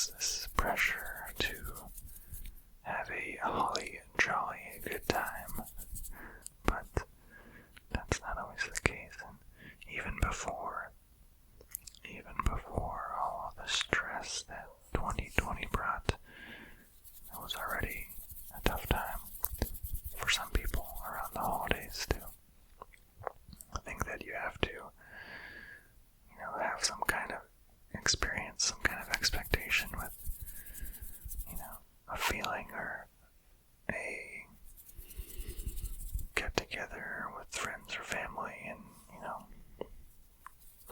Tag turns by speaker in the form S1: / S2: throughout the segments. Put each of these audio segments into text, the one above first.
S1: there's this pressure to have a holly jolly good time, but that's not always the case. And even before all the stress that 2020 brought, it was already a tough time for some people around the holidays too. I think that you have to, have some kind of experience, some kind of expectation with, a feeling or a get together with friends or family, and,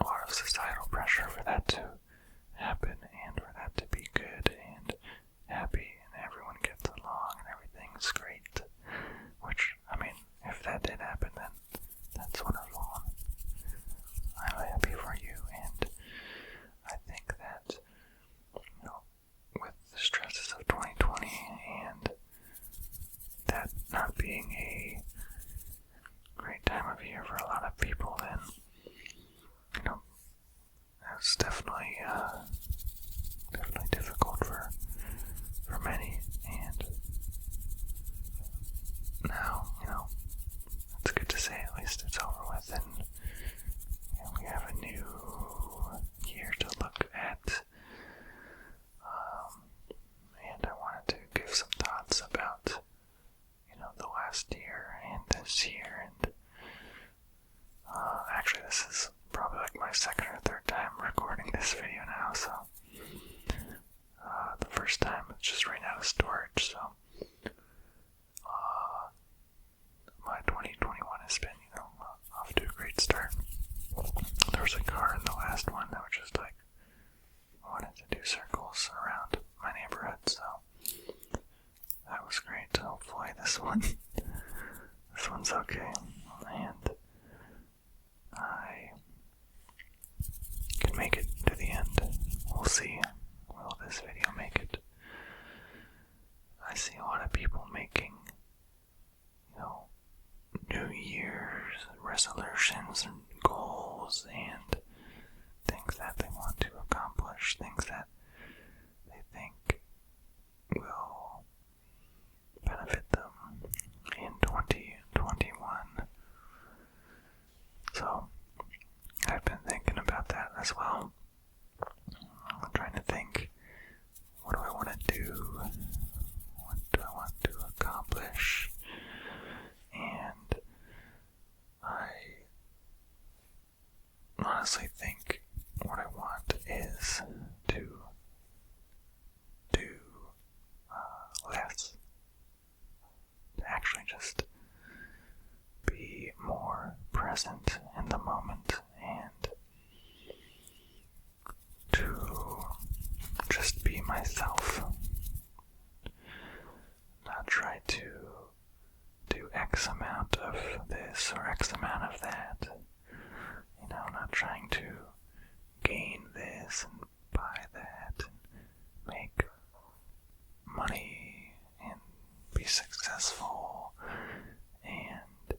S1: a lot of societal pressure for that to happen and for that to be good and happy and everyone gets along and everything's great. Which, if that did happen, then that's wonderful. I'm happy for you, and I think that, with the stresses of 2020 and that not being a great time of year for a lot of people, then, it's definitely difficult for many, and now, it's good to say at least it's over with, and we have a new year to look at, and I wanted to give some thoughts about, the last year and this year, and actually this is probably like my second or third time recording this video now, so the first time it's just ran out of storage, so my 2021 has been, off to a great start. There was a car in the last one that was just like wanted to do circles around my neighborhood, so that was great. Hopefully this one's okay, and I can make it to the end. We'll see. Will this video make it? I see a lot of people making, New Year's resolutions and goals and things that they want to accomplish, things that they think will benefit them in 2021. So, I've been thinking about that as well. I'm trying to think, what do I want to do? What do I want to accomplish? And I honestly think what I want is to do less. To actually just be more present in the moment and to just be myself. Not try to do X amount of this or X amount of that. Not trying to gain this and buy that and make money and be successful. And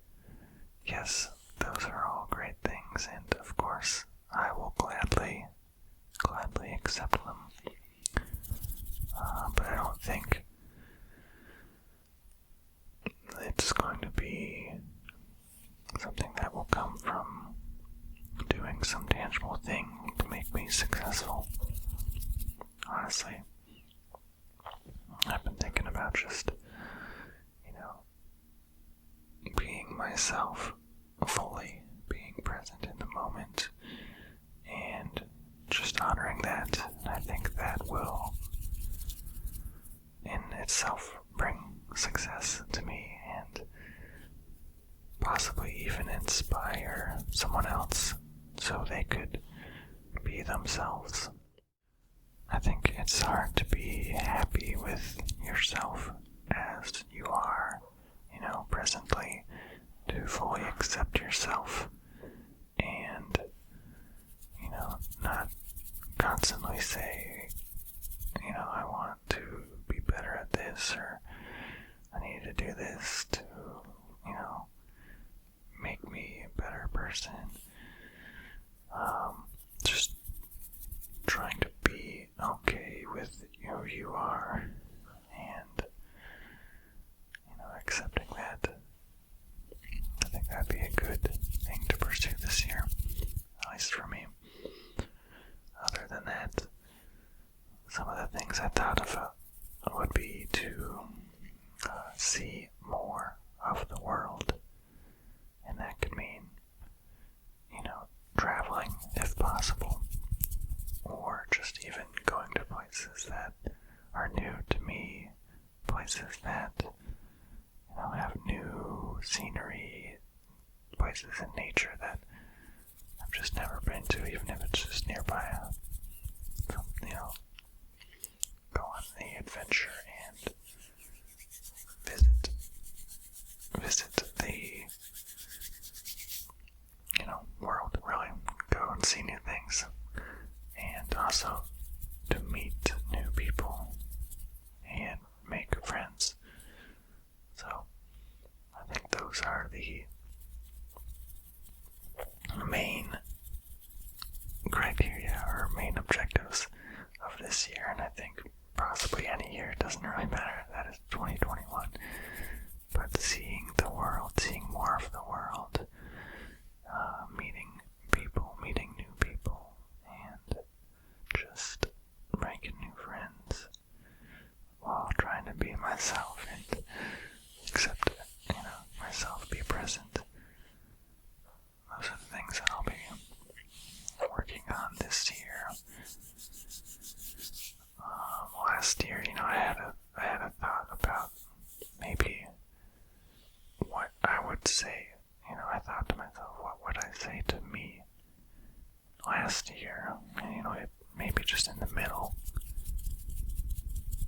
S1: yes, those are all great things, and of course I will gladly accept them. But I don't think it's going to be something that will come from doing some tangible thing to make me successful. Honestly, I've been thinking about just, being myself fully, being present in the moment, and just honoring that. And I think that will, in itself, bring success to me and possibly even inspire someone else so they could be themselves. I think it's hard to be happy with yourself as you are, presently, to fully accept yourself and, not constantly say, I want to be better at this, or I need to do this to, make me a better person. Just trying to be okay with who you are and, accepting that. I think that'd be a good thing to pursue this year, at least for me. Other than that, some of the things I thought of would be to see more of the world, and that could mean, traveling if possible, or just even going to places that are new to me, places that, have new scenery, places in nature that I've just never been to, even if it's just nearby. Go on the adventure and visit the, world, really. Go and see new things. And also to meet new people and make friends. So I think those are the main criteria or main objectives of this year, and I think possibly any year, it doesn't really matter, that is 2021, but seeing the world, seeing more of the world, meeting people, meeting new people, and just making new friends while trying to be myself and accept, myself, be present. Those are the things that I'll be working on this year. Last year, I had a thought about maybe what I would say. I thought to myself, what would I say to me last year? And, maybe just in the middle.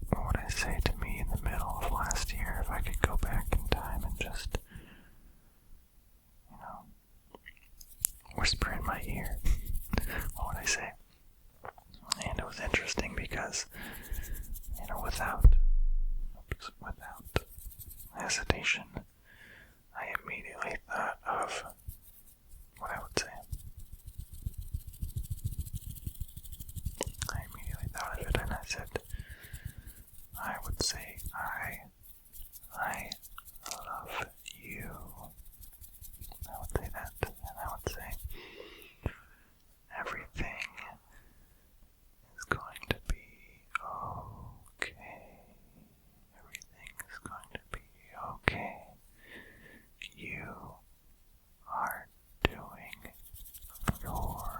S1: What would I say to me in the middle of last year if I could go back in time and just, whisper in my ear? What would I say? And it was interesting because, without hesitation, I immediately thought of what I would say. I immediately thought of it and I said, I would say, I love you. I would say that, and I would say, everything is going to be okay. Everything is going to be okay. You are doing your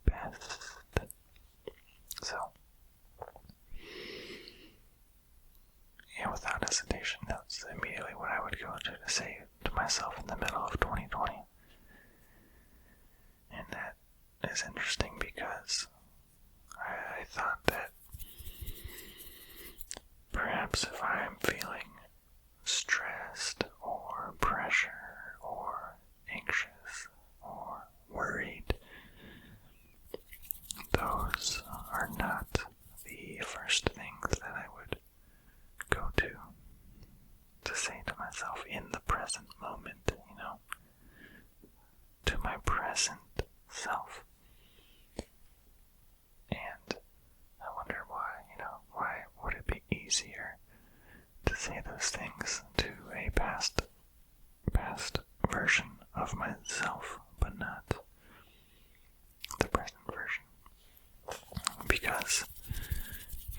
S1: best. So, without hesitation, that's immediately what I would go to say to myself in the middle of 2020. And that is interesting because I thought that perhaps if I'm feeling stressed or pressure or anxious or worried, those are not the first things that I would go to say to myself in the present moment, to my present self. And I wonder why, why would it be easier to say those things to a past version of myself, but not the present version? Because,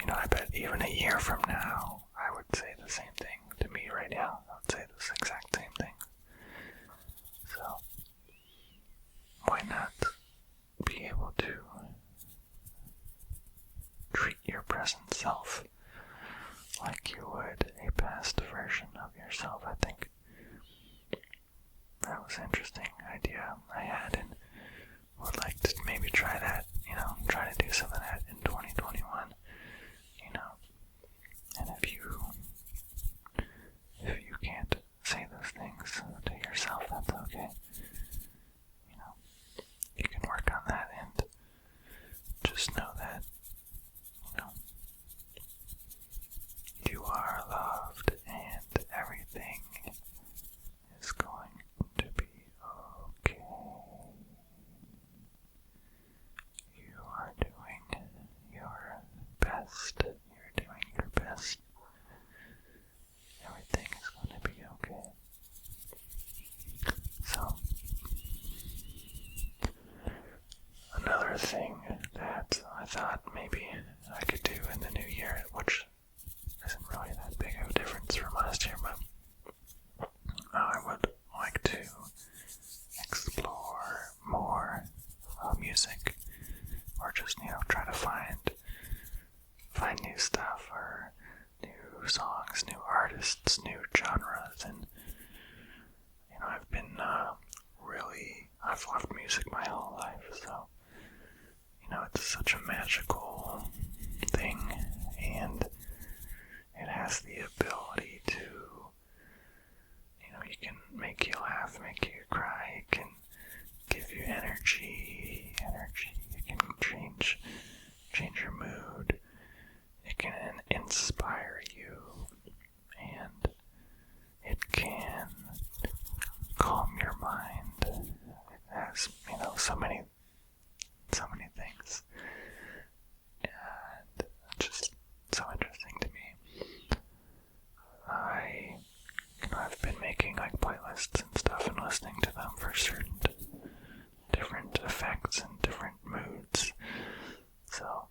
S1: I bet even a year from now, I would say the same thing to me right now. I would say this exact same thing. So, why not be able to treat your present self like you would a past version of yourself? I think that was an interesting idea I had, and would like to maybe try that, try to do some of that in 2021, and if you can't say those things to yourself, that's okay. You can work on that and just know that, you are loved and everything is going to be okay. You are doing your best. another thing that I thought maybe I could do in the new year, which isn't really that big of a difference from last year, but I would like to explore more music, or just, try to find new stuff, or new songs, new artists, new genres, and I've been I've loved music my whole life, so it's such a magical thing, and it has the ability to, you can make you laugh, make you cry, it can give you energy, it can change your mood, it can inspire you, and it can calm your mind. It has, so many things, and it's just so interesting to me. I've been making playlists and stuff and listening to them for certain different effects and different moods. So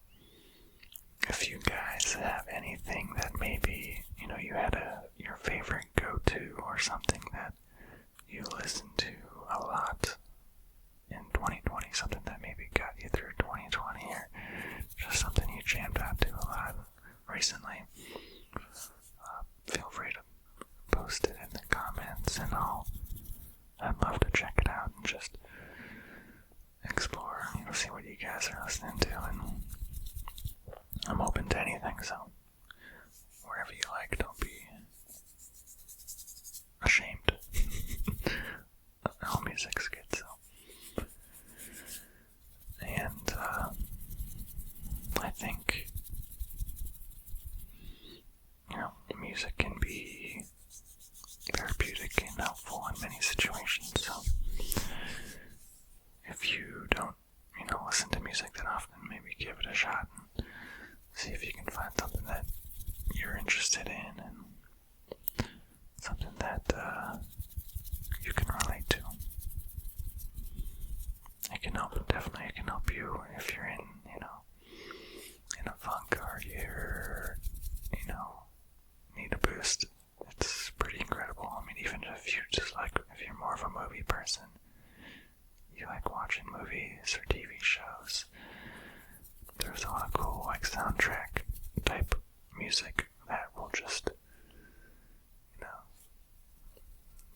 S1: if you guys have anything that maybe, you had your favorite go-to, or something that you listened to a lot in 2020, something that maybe got you through 2020, or just something you jammed out to a lot recently, feel free to post it in the comments, and I'd love to check it out and just explore, see what you guys are listening to, and I'm open to anything, so wherever you like, don't be ashamed. All music's good, so. And I think, music can be therapeutic and helpful in many situations, so if you don't, listen to music that often, maybe give it a shot and see if you can find something that you're interested in, and something that you can relate to. It can help you if you're in a funk, or you're, need a boost. It's pretty incredible. I mean, even if you're more of a movie person, you like watching movies or TV shows, there's a lot of cool, soundtrack type music that will just,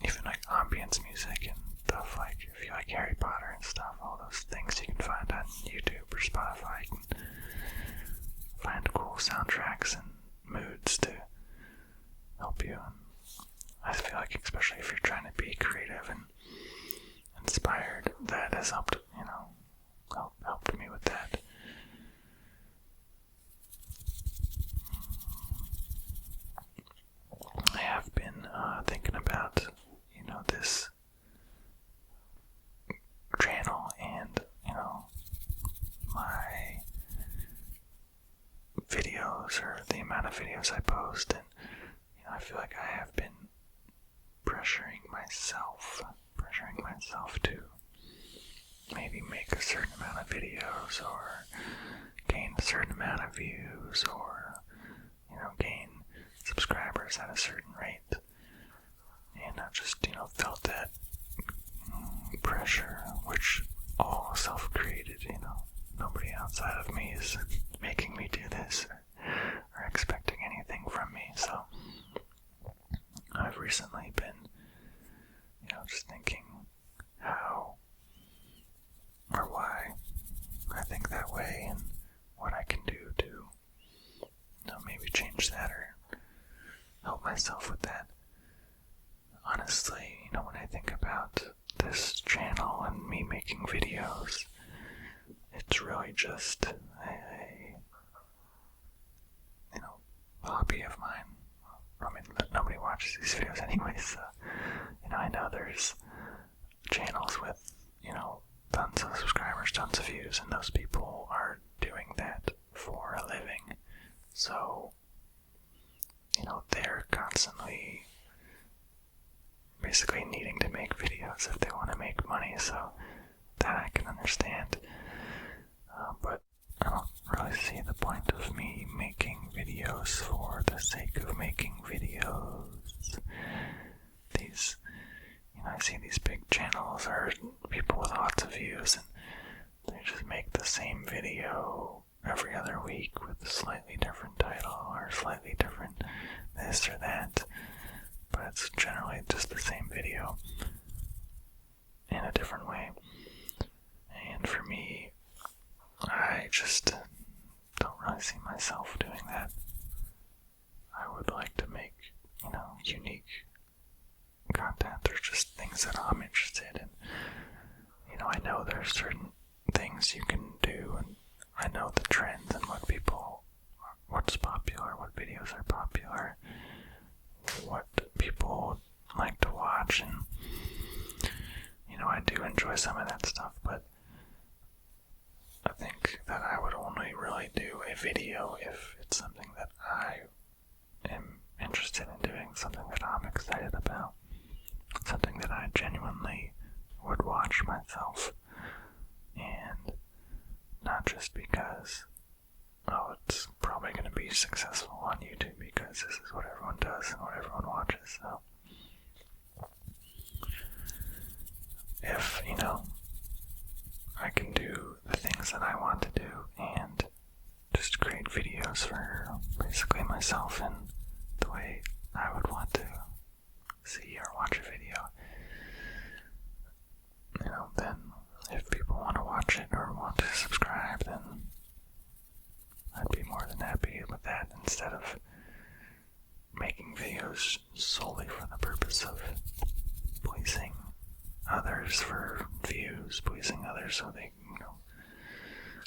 S1: even ambience music and stuff, if you like Harry Potter and stuff, all those things you can find on YouTube or Spotify. You can find cool soundtracks and moods to help you. And I feel like, especially if you're trying to be creative and inspired, that has helped me with that. I have been thinking about this channel, and my videos, or the amount of videos I post, and I feel like I have been pressuring myself to maybe make a certain amount of videos, or gain a certain amount of views, or gain subscribers at a certain rate. And I just felt that pressure, which all self-created. Nobody outside of me is making me do this, or expecting anything from me. So I've recently been just thinking how or why I think that way, and what I can do to maybe change that, or help myself with that. Honestly, when I think about this channel and me making videos, it's really just a hobby of mine. I mean, nobody watches these videos anyway, so I know there's channels with tons of subscribers, tons of views, and those people are doing that for a living. So they're constantly basically needing to make videos if they want to make money, so that I can understand. see the point of me making videos for the sake of making videos. These, I see these big channels or people with lots of views, and they just make the same video every other week with a slightly different title or slightly different this or that, but it's generally just the same video in a different way. And for me, I just don't really see myself doing that. I would like to make, unique content or just things that I'm interested in. I know there's certain things you can do, and I know the trends and what's popular, what videos are popular, what people like to watch, and I do enjoy some of that stuff, but I think that I would only really do a video if it's something that I am interested in doing, something that I'm excited about, something that I genuinely would watch myself, and not just because, it's probably going to be successful on YouTube because this is what everyone does and what everyone watches. So if, I can do the things that I want to do and just create videos for basically myself in the way I would want to see or watch a video, then if people want to watch it or want to subscribe, then I'd be more than happy with that, instead of making videos solely for the purpose of pleasing others for views, pleasing others so they can,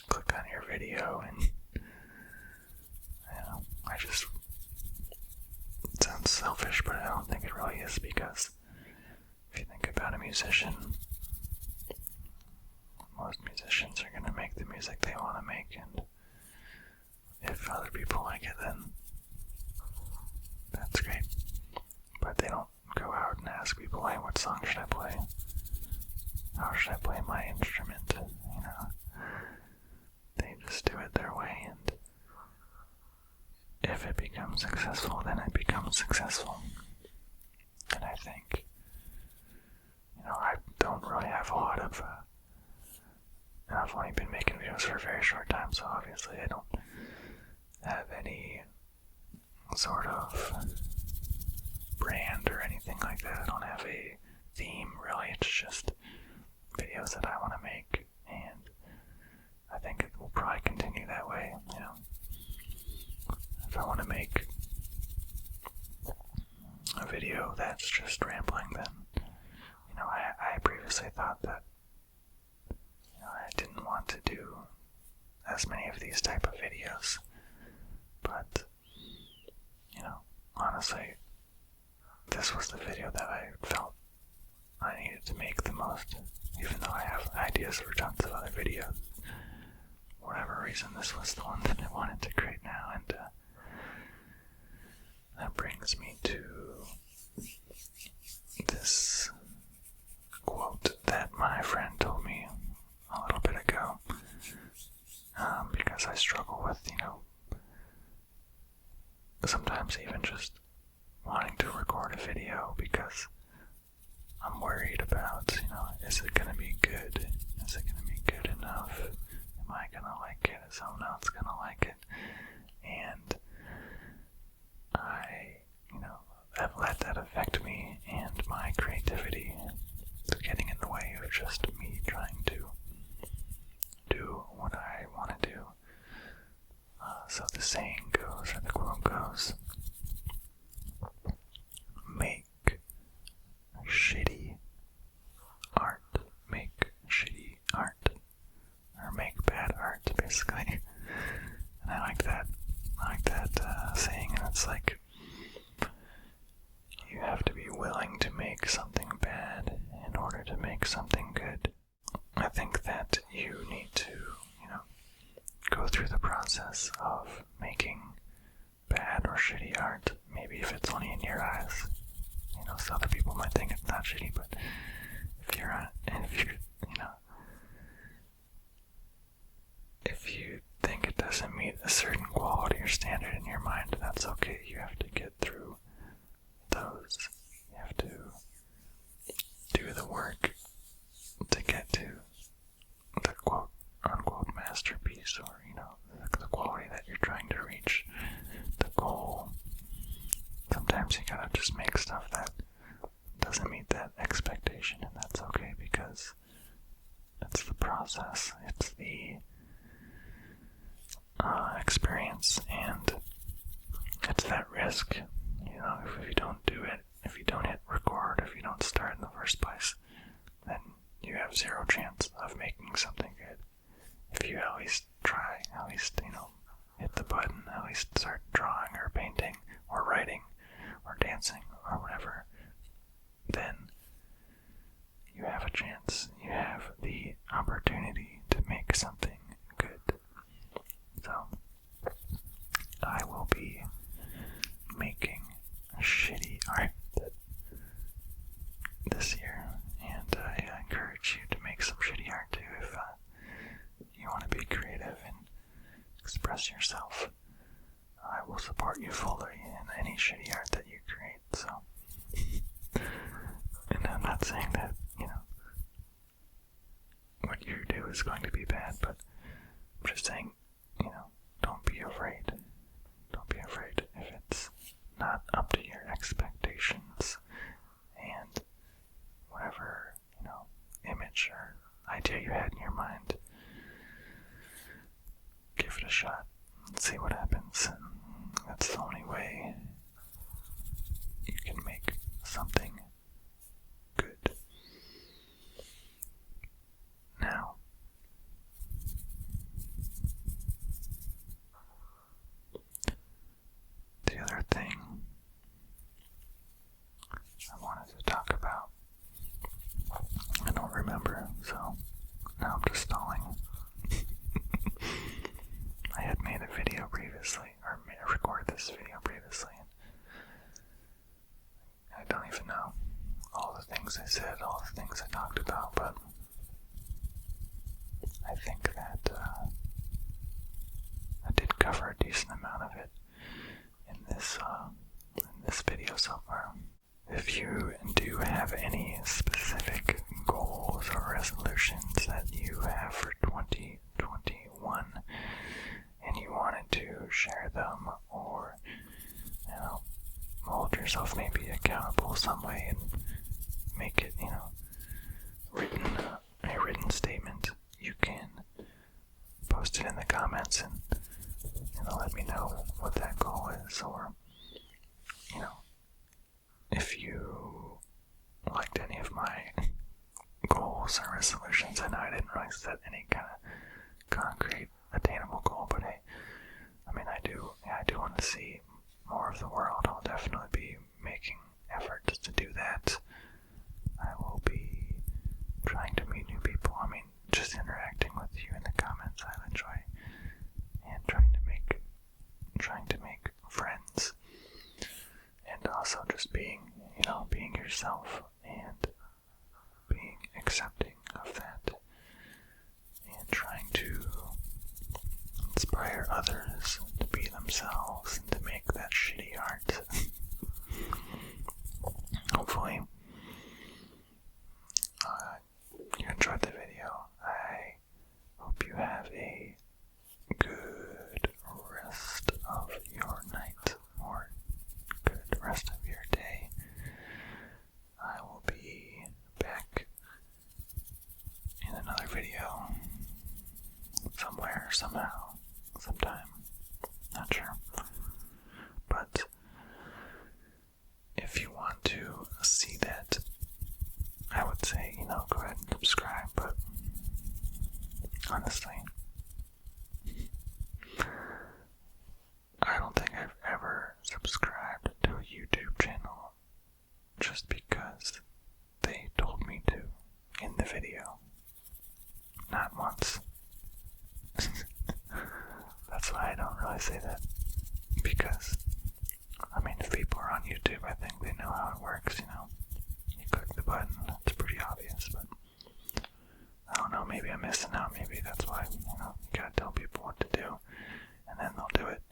S1: click on your video, and, it sounds selfish, but I don't think it really is, because if you think about a musician, most musicians are going to make the music they want to make, and if other people like it, then that's great. But they don't go out and ask people, hey, what song should I play? How should I play my instrument? They just do it their way, and if it becomes successful, then it becomes successful. And I think, I don't really have a lot of, I've only been making videos for a very short time, so obviously I don't have any sort of brand or anything like that. I don't have a theme, really. It's just videos that I want to make, and I think it will probably continue that way. If I want to make a video that's just rambling, then I previously thought that I didn't want to do as many of these type of videos, but honestly, this was the video that I felt I needed to make the most, even though I have ideas for tons of other videos. For whatever reason, this was the one that I wanted to create now, and that brings me to this quote that my friend told me a little bit ago, because I struggle with, sometimes even just wanting to record a video because I'm worried about, is it going to be good? Is it going to be good enough? Am I going to like it? Is someone else going to like it? And I, have let that affect me and my creativity. It's getting in the way of just me trying to do what I want to do. So the saying goes, or the quote goes, make shitty art, make shitty art, or make bad art, basically. And I like that saying, and it's like, you have to be willing to make something bad in order to make something good. I think that you need to, go through the process of making bad or shitty art, maybe if it's only in your eyes. So other people might think it's not shitty, but if if you think it doesn't meet your standard in your mind, and that's okay. You have to get through those. You have to do the work to get to the quote-unquote masterpiece, or, the quality that you're trying to reach, the goal. Sometimes you gotta just make stuff that doesn't meet that expectation, and that's okay, because it's the process, it's the experience, and it's that risk. If you don't do it, if you don't hit record, if you don't start in the first place, then you have zero chance of making something good. If you at least try, at least, hit the button, at least start drawing or painting or writing or dancing or whatever, then you have a chance. You have the opportunity to make something good. So, I will be making shitty art this year, and I encourage you to make some shitty art too if you want to be creative and express yourself. I will support you fully in any shitty art that you create, so. And I'm not saying that, what you do is going to be bad, but I'm just saying, don't be afraid. Don't be afraid if it's not up to your expectations, and whatever, image or idea you had in your mind, give it a shot and see what happens. And that's the only way you can make something good. Now, the other thing I wanted to talk about, I don't remember, so now I'm just stalling. I had made a video previously, or recorded this video previously, and I don't even know all the things I said, all the things I talked about, but I think that I did cover a decent amount of it in this video so far. If you do have any specific goals or resolutions that you have for 2021, and you wanted to share them, or hold yourself maybe accountable some way and make it a written statement, you can post it in the comments and let me know what that goal is, or if you liked any of my goals or resolutions. I know I didn't really set any kind of concrete, attainable goal, but hey, I do want to see more of the world. I'll definitely be making efforts to do that. I will be trying to meet new people. Just interacting with you in the comments I'll enjoy, and trying to make friends, and also just being yourself and being accepting of that, and trying to inspire others to be themselves and to make that shitty art. Hopefully, you enjoyed the video. I hope you have a good rest of your night, or good rest of your day. I will be back in another video somewhere, somehow, sometime. Not sure. But if you want to see that, I would say, go ahead and subscribe, but honestly, I don't think I've ever subscribed to a YouTube channel just because they told me to in the video. Not once. That's why I don't really say that, because if people are on YouTube, I think they know how it works, You click the button, it's pretty obvious, but I don't know, maybe I'm missing out, maybe that's why, you gotta tell people what to do, and then they'll do it.